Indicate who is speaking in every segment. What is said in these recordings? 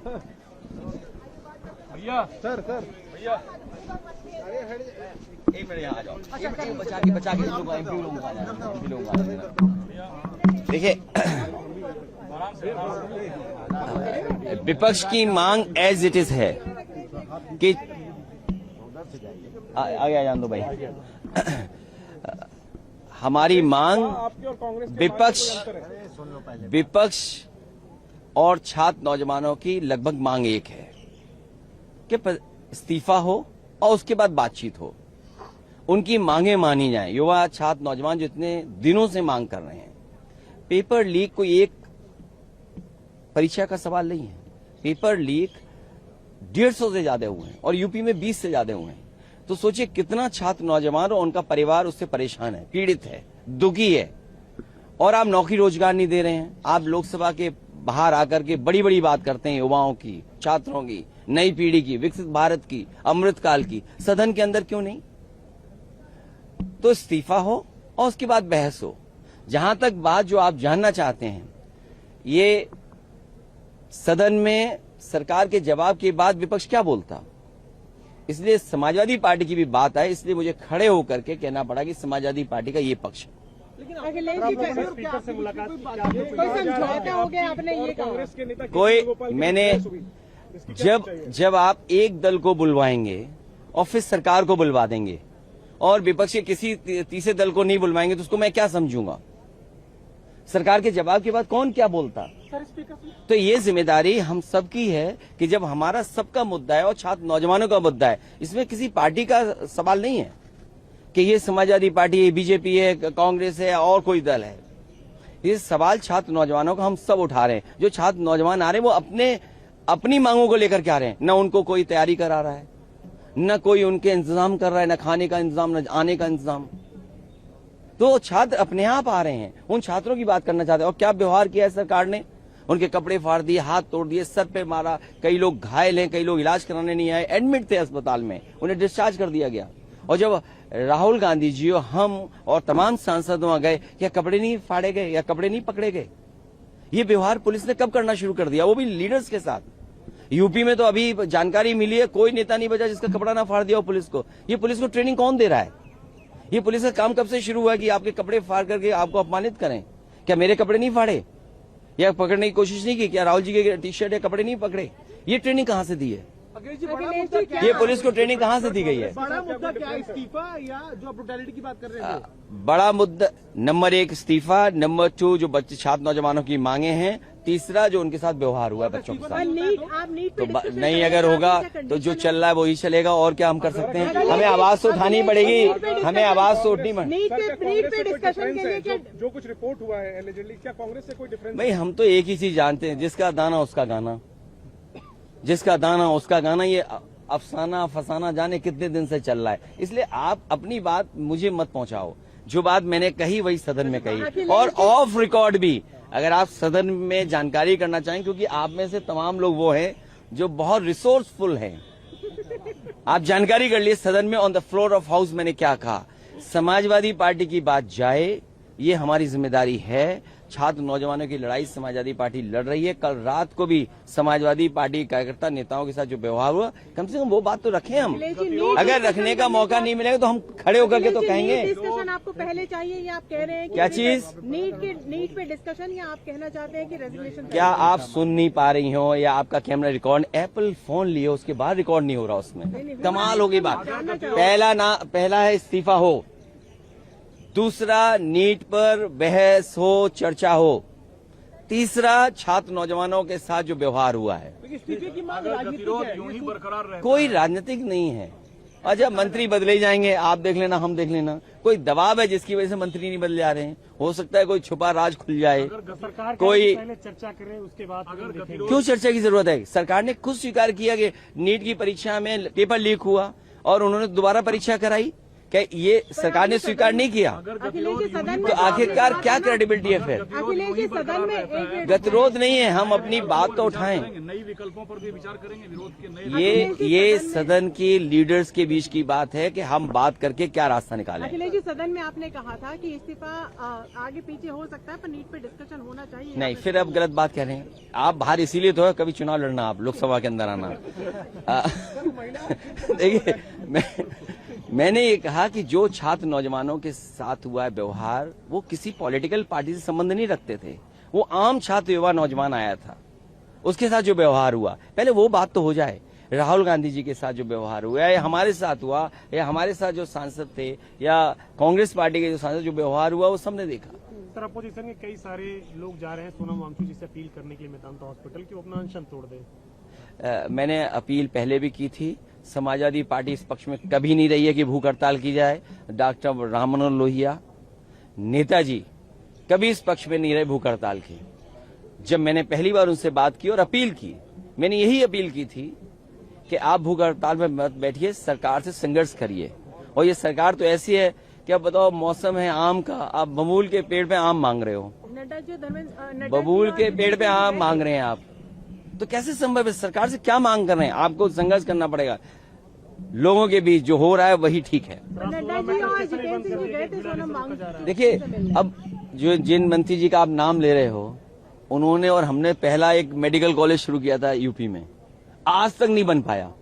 Speaker 1: भैया
Speaker 2: सर
Speaker 1: भैया
Speaker 3: एक मिनट यहाँ आ जाओ, बचा के एमपी लोगों को आ जाओ। देखिए, विपक्ष की मांग एज इट इज है कि आगे आ जान दो भाई। हमारी मांग विपक्ष और छात्र नौजवानों की लगभग मांग एक है कि इस्तीफा हो और उसके बाद बातचीत हो, उनकी मांगे मानी जाएं। युवा छात्र नौजवान जो इतने दिनों से मांग कर रहे हैं। पेपर लीक कोई एक परीक्षा का सवाल नहीं है। पेपर लीक 150 से ज्यादा हुए हैं और यूपी में 20 से ज्यादा हुए हैं। तो सोचिए कितना छात्र नौजवान और उनका परिवार उससे परेशान है, पीड़ित है, दुखी है। और आप नौकरी रोजगार नहीं दे रहे हैं। आप लोकसभा के बाहर आकर के बड़ी बड़ी बात करते हैं युवाओं की, छात्रों की, नई पीढ़ी की, विकसित भारत की, अमृतकाल की। सदन के अंदर क्यों नहीं? तो इस्तीफा हो और उसके बाद बहस हो। जहां तक बात जो आप जानना चाहते हैं, ये सदन में सरकार के जवाब के बाद विपक्ष क्या बोलता, इसलिए समाजवादी पार्टी की भी बात आई, इसलिए मुझे खड़े होकर के कहना पड़ा कि समाजवादी पार्टी का ये पक्ष है।
Speaker 1: स्पीकर से मुलाकात हो गया, आपने ये कांग्रेस के नेता
Speaker 3: कोई मैंने जब आप एक दल को बुलवाएंगे और फिर सरकार को बुलवा देंगे और विपक्ष के किसी तीसरे दल को नहीं बुलवाएंगे तो उसको मैं क्या समझूंगा? सरकार के जवाब के बाद कौन क्या बोलता? तो ये जिम्मेदारी हम सबकी है कि जब हमारा सबका मुद्दा है और छात्र नौजवानों का मुद्दा है, इसमें किसी पार्टी का सवाल नहीं है कि ये समाजवादी पार्टी है, बीजेपी है, कांग्रेस है और कोई दल है। ये सवाल छात्र नौजवानों का हम सब उठा रहे हैं। जो छात्र नौजवान आ रहे हैं वो अपनी मांगों को लेकर के आ रहे हैं। न उनको कोई तैयारी करा रहा है, न कोई उनके इंतजाम कर रहा है, न खाने का इंतजाम, न आने का इंतजाम। तो छात्र अपने आप आ रहे हैं। उन छात्रों की बात करना चाहते हैं। और क्या व्यवहार किया है सरकार ने? उनके कपड़े फाड़ दिए, हाथ तोड़ दिए, सर पे मारा, कई लोग घायल हैं, कई लोग इलाज कराने नहीं आए, एडमिट थे अस्पताल में, उन्हें डिस्चार्ज कर दिया गया। और जब राहुल गांधी जी और हम और तमाम सांसद वहां गए, क्या कपड़े नहीं फाड़े गए या कपड़े नहीं पकड़े गए? ये व्यवहार पुलिस ने कब करना शुरू कर दिया, वो भी लीडर्स के साथ? यूपी में तो अभी जानकारी मिली है, कोई नेता नहीं बचा जिसका कपड़ा ना फाड़ दिया हो पुलिस को। ये पुलिस को ट्रेनिंग कौन दे रहा है? ये पुलिस का काम कब से शुरू हुआ कि आपके कपड़े फाड़ करके आपको अपमानित करें? क्या मेरे कपड़े नहीं फाड़े या पकड़ने की कोशिश नहीं की? क्या राहुल जी के टी शर्ट या कपड़े नहीं पकड़े? ये ट्रेनिंग कहाँ से दी है? ये पुलिस को ट्रेनिंग कहाँ से दी गई है?
Speaker 2: बड़ा मुद्दा क्या है, इस्तीफा या जो ब्रुटैलिटी की बात कर रहे हैं?
Speaker 3: बड़ा मुद्दा नंबर 1 इस्तीफा, नंबर 2 जो बच्चे छात्र नौजवानों की मांगे हैं, तीसरा जो उनके साथ व्यवहार हुआ है बच्चों के साथ। तो नहीं अगर होगा तो जो चल रहा है वही चलेगा। और क्या हम कर सकते हैं? हमें आवाज तो उठानी पड़ेगी, हमें आवाज तो उठनी
Speaker 2: पड़ेगी। जो कुछ रिपोर्ट हुआ है एलिजिडली, क्या कांग्रेस से कोई डिफरेंस?
Speaker 3: भाई हम तो एक ही चीज जानते हैं, जिसका दाना उसका गाना, जिसका दाना उसका गाना। ये अफसाना फसाना जाने कितने दिन से चल रहा है। इसलिए आप अपनी बात मुझे मत पहुंचाओ। जो बात मैंने कही वही सदन में कही और ऑफ रिकॉर्ड भी, अगर आप सदन में जानकारी करना चाहें, क्योंकि आप में से तमाम लोग वो हैं जो बहुत रिसोर्सफुल हैं। आप जानकारी कर लिए सदन में on the floor of house मैंने क्या कहा। समाजवादी पार्टी की बात जाए, ये हमारी जिम्मेदारी है। छात्र नौजवानों की लड़ाई समाजवादी पार्टी लड़ रही है। कल रात को भी समाजवादी पार्टी कार्यकर्ता नेताओं के साथ जो व्यवहार हुआ, कम से कम वो बात तो रखें हम। अगर रखने का मौका नहीं मिलेगा तो हम खड़े होकर के तो कहेंगे।
Speaker 4: डिस्कशन आपको पहले चाहिए या आप कह रहे हैं कि
Speaker 3: क्या चीज?
Speaker 4: नीट पे डिस्कशन, या आप कहना चाहते हैं कि रेजोल्यूशन?
Speaker 3: क्या आप सुन नहीं पा रही हो या आपका कैमरा रिकॉर्ड? एप्पल फोन लिए उसके बाद रिकॉर्ड नहीं हो रहा उसमें, कमाल होगी बात। पहला है इस्तीफा हो, दूसरा नीट पर बहस हो, चर्चा हो, तीसरा छात्र नौजवानों के साथ जो व्यवहार हुआ है। कोई राजनीतिक नहीं है। और जब मंत्री बदले जाएंगे, आप देख लेना, हम देख लेना, कोई दबाव है जिसकी वजह से मंत्री नहीं बदले जा रहे हैं। हो सकता है कोई छुपा राज खुल जाए। कोई
Speaker 1: पहले चर्चा करें, उसके बाद
Speaker 3: क्यों चर्चा की जरूरत है? सरकार ने खुद स्वीकार किया कि नीट की परीक्षा में पेपर लीक हुआ और उन्होंने दोबारा परीक्षा कराई। क्या ये सरकार ने स्वीकार नहीं किया?
Speaker 4: अखिलेश जी सदन में
Speaker 3: तो आखिरकार क्या क्रेडिबिलिटी है फिर?
Speaker 4: अखिलेश जी सदन में एक
Speaker 3: गतिरोध नहीं है, हम अपनी बात तो उठाएं।
Speaker 2: नई विकल्पों पर भी विचार करेंगे, विरोध के नए।
Speaker 3: ये सदन की लीडर्स के बीच की बात है कि हम बात करके क्या रास्ता निकालें।
Speaker 4: अखिलेश जी सदन में आपने कहा था कि इस्तीफा आगे पीछे हो सकता है पर नीट पे डिस्कशन होना चाहिए।
Speaker 3: नहीं, फिर अब गलत बात कह रहे हैं आप। बाहर इसीलिए तो है कभी चुनाव लड़ना, आप लोकसभा के अंदर आना। देखिए, मैंने ये कहा कि जो छात्र नौजवानों के साथ हुआ है व्यवहार, वो किसी पॉलिटिकल पार्टी से संबंध नहीं रखते थे। वो आम छात्र युवा नौजवान आया था, उसके साथ जो व्यवहार हुआ, पहले वो बात तो हो जाए। राहुल गांधी जी के साथ जो व्यवहार हुआ या हमारे साथ हुआ या हमारे साथ जो सांसद थे या कांग्रेस पार्टी के जो सांसद जो व्यवहार हुआ, वो सबने देखा।
Speaker 2: सर, अपोजिशन के कई सारे लोग जा रहे हैं सोनम वांगचुक जी से अपील करने के लिए मेदांता हॉस्पिटल की, वो अपना अनशन तोड़ दें।
Speaker 3: मैंने अपील पहले भी की थी। समाजवादी पार्टी इस पक्ष में कभी नहीं रही है कि भूख हड़ताल की जाए। डॉक्टर राम मनोहर लोहिया, नेताजी कभी इस पक्ष में नहीं रहे भूख हड़ताल की। जब मैंने पहली बार उनसे बात की और अपील की, मैंने यही अपील की थी कि आप भूख हड़ताल में मत बैठिए, सरकार से संघर्ष करिए। और ये सरकार तो ऐसी है कि अब बताओ, मौसम है आम का, आप बबूल के पेड़ पे आम मांग रहे हो।
Speaker 4: नड्डा जी
Speaker 3: बबूल के पेड़ पे आम मांग रहे हैं आप, तो कैसे संभव है? सरकार से क्या मांग कर रहे हैं? आपको संघर्ष करना पड़ेगा। लोगों के बीच जो हो रहा है वही ठीक है।
Speaker 4: नड्डा जी और जितेंद्र सिंह जी गए थे सोनम वांगचुक।
Speaker 3: देखिए, अब जो जिन मंत्री जी का आप नाम ले रहे हो, उन्होंने और हमने पहला एक मेडिकल कॉलेज शुरू किया था यूपी में, आज तक नहीं बन पाया।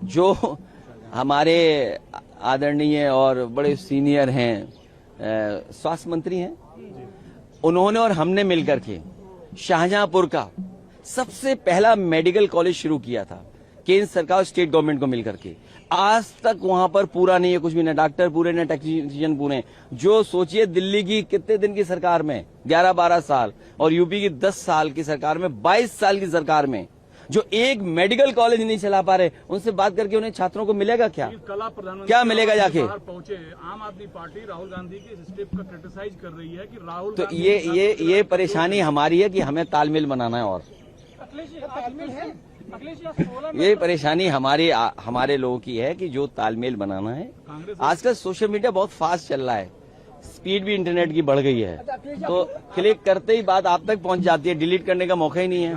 Speaker 3: जो हमारे आदरणीय और बड़े सीनियर हैं, स्वास्थ्य मंत्री हैं, उन्होंने और हमने मिलकर के शाहजहांपुर का सबसे पहला मेडिकल कॉलेज शुरू किया था, केंद्र सरकार और स्टेट गवर्नमेंट को मिलकर के। आज तक वहां पर पूरा नहीं है कुछ भी, न डॉक्टर पूरे न टेक्नीशियन पूरे। जो सोचिए, दिल्ली की कितने दिन की सरकार में 11-12 साल और यूपी की 10 साल की सरकार में, 22 साल की सरकार में जो एक मेडिकल कॉलेज नहीं चला पा रहे, उनसे बात करके उन्हें छात्रों को मिलेगा क्या?
Speaker 2: कला प्रधानमंत्री
Speaker 3: क्या मिलेगा जाके?
Speaker 2: पहुंचे आम आदमी पार्टी राहुल गांधी के इस स्टेप का क्रिटिसाइज कर रही है कि राहुल
Speaker 3: तो ये परेशानी हमारी है कि हमें तालमेल बनाना है। और ये परेशानी हमारे लोगों की है कि जो तालमेल बनाना है। आजकल सोशल मीडिया बहुत फास्ट चल रहा है, स्पीड भी इंटरनेट की बढ़ गई है, तो क्लिक करते ही बात आप तक पहुंच जाती है, डिलीट करने का मौका ही नहीं है।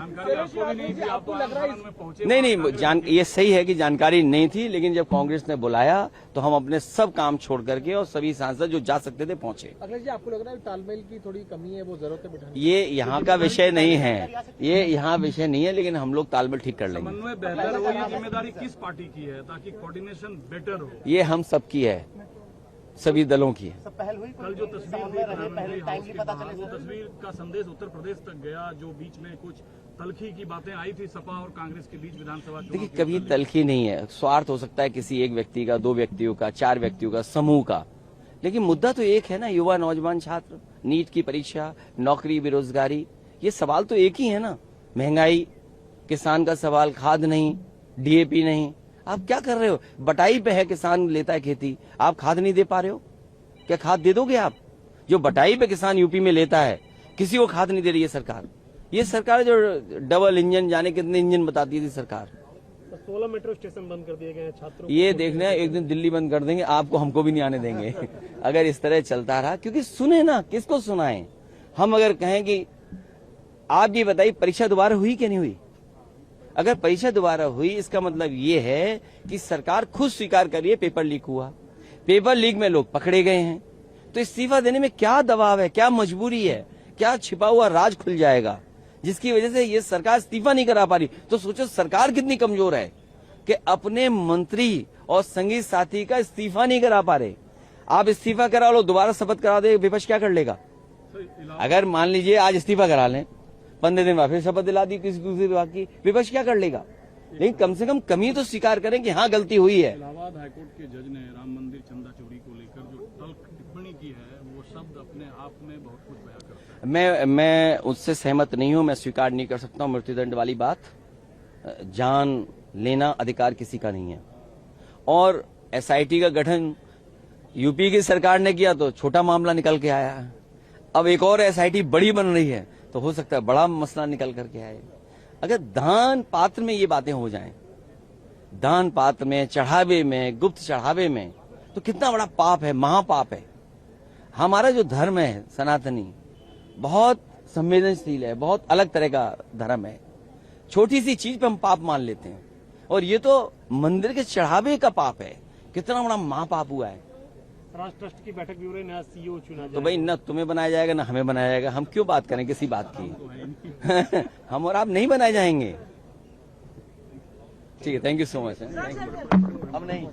Speaker 3: नहीं, ये सही है कि जानकारी नहीं थी, लेकिन जब कांग्रेस ने बुलाया तो हम अपने सब काम छोड़ करके और सभी सांसद जो जा सकते थे पहुंचे।
Speaker 5: अखिलेश जी, आपको लग रहा है तालमेल की थोड़ी कमी है, वो जरूरत है बिठाने?
Speaker 3: ये यहाँ का विषय नहीं है, ये यहाँ विषय नहीं है, लेकिन हम लोग तालमेल ठीक कर लेंगे।
Speaker 2: समन्वय बेहतर हो, ये जिम्मेदारी किस पार्टी की है ताकि कोऑर्डिनेशन बेटर हो?
Speaker 3: ये हम सबकी है, सभी दलों की है।
Speaker 5: पहल हुई,
Speaker 2: कल जो तस्वीर वो तस्वीर का संदेश उत्तर प्रदेश तक गया, जो बीच में कुछ तलखी की बातें आई थी सपा और कांग्रेस के बीच विधानसभा चुनाव।
Speaker 3: देखिए, कभी तलखी नहीं है, स्वार्थ हो सकता है किसी एक व्यक्ति का, 2 व्यक्तियों का, 4 व्यक्तियों का, समूह का, लेकिन मुद्दा तो एक है ना। युवा नौजवान छात्र, नीट की परीक्षा, नौकरी, बेरोजगारी, ये सवाल तो एक ही है ना। महंगाई, किसान का सवाल, खाद नहीं, डीएपी नहीं। आप क्या कर रहे हो? बटाई पे है, किसान लेता है खेती, आप खाद नहीं दे पा रहे हो? क्या खाद दे दोगे आप? जो बटाई पे किसान यूपी में लेता है, किसी को खाद नहीं दे रही है सरकार। ये सरकार जो डबल इंजन, जाने कितने इंजन बताती थी सरकार।
Speaker 2: 16 मेट्रो स्टेशन बंद कर दिए गए हैं छात्रों।
Speaker 3: ये देखना, एक दिन दिल्ली बंद कर देंगे, आपको हमको भी नहीं आने देंगे अगर इस तरह चलता रहा। क्योंकि सुने ना, किसको सुनाएं हम? अगर कहें कि आप ये बताइए परीक्षा दोबारा हुई कि नहीं हुई? अगर परीक्षा दोबारा हुई, इसका मतलब ये है कि सरकार खुद स्वीकार करिए पेपर लीक हुआ, पेपर लीक में लोग पकड़े गए हैं, तो इस्तीफा देने में क्या दबाव है, क्या मजबूरी है, क्या छिपा हुआ राज खुल जाएगा जिसकी वजह से ये सरकार इस्तीफा नहीं करा पा रही? तो सोचो सरकार कितनी कमजोर है कि अपने मंत्री और संगी साथी का इस्तीफा नहीं करा पा रहे। आप इस्तीफा करा लो, दोबारा शपथ करा दे, विपक्ष क्या कर लेगा? अगर मान लीजिए आज इस्तीफा करा लें, 15 दिन बाद फिर शपथ दिला दी किसी दूसरे विभाग की, विपक्ष क्या कर लेगा? लेकिन कम से कम कमी तो स्वीकार करें कि हाँ गलती हुई है।
Speaker 2: इलाहाबाद हाईकोर्ट के जज ने राम मंदिर चंदा चोरी को लेकर जो तल्ख टिप्पणी की है, वो शब्द अपने आप में बहुत कुछ बयां करता है।
Speaker 3: मैं उससे सहमत नहीं हूं, मैं स्वीकार नहीं कर सकता हूं मृत्युदंड वाली बात। जान लेना अधिकार किसी का नहीं है। और एसआईटी का गठन यूपी की सरकार ने किया तो छोटा मामला निकल के आया, अब एक और एसआईटी बड़ी बन रही है तो हो सकता है बड़ा मसला निकल करके आए। अगर दान पात्र में ये बातें हो जाएं, दान पात्र में, चढ़ावे में, गुप्त चढ़ावे में, तो कितना बड़ा पाप है, महापाप है। हमारा जो धर्म है सनातनी बहुत संवेदनशील है, बहुत अलग तरह का धर्म है। छोटी सी चीज पे हम पाप मान लेते हैं, और ये तो मंदिर के चढ़ावे का पाप है। कितना बड़ा महापाप हुआ है।
Speaker 5: राष्ट्र ट्रस्ट की बैठक भी हो रही है, नया सीईओ चुना
Speaker 3: तो भाई न तुम्हें बनाया जाएगा न हमें बनाया जाएगा, हम क्यों बात करें किसी बात की। हम और आप नहीं बनाए जाएंगे। ठीक है, थैंक यू सो मच। अब नहीं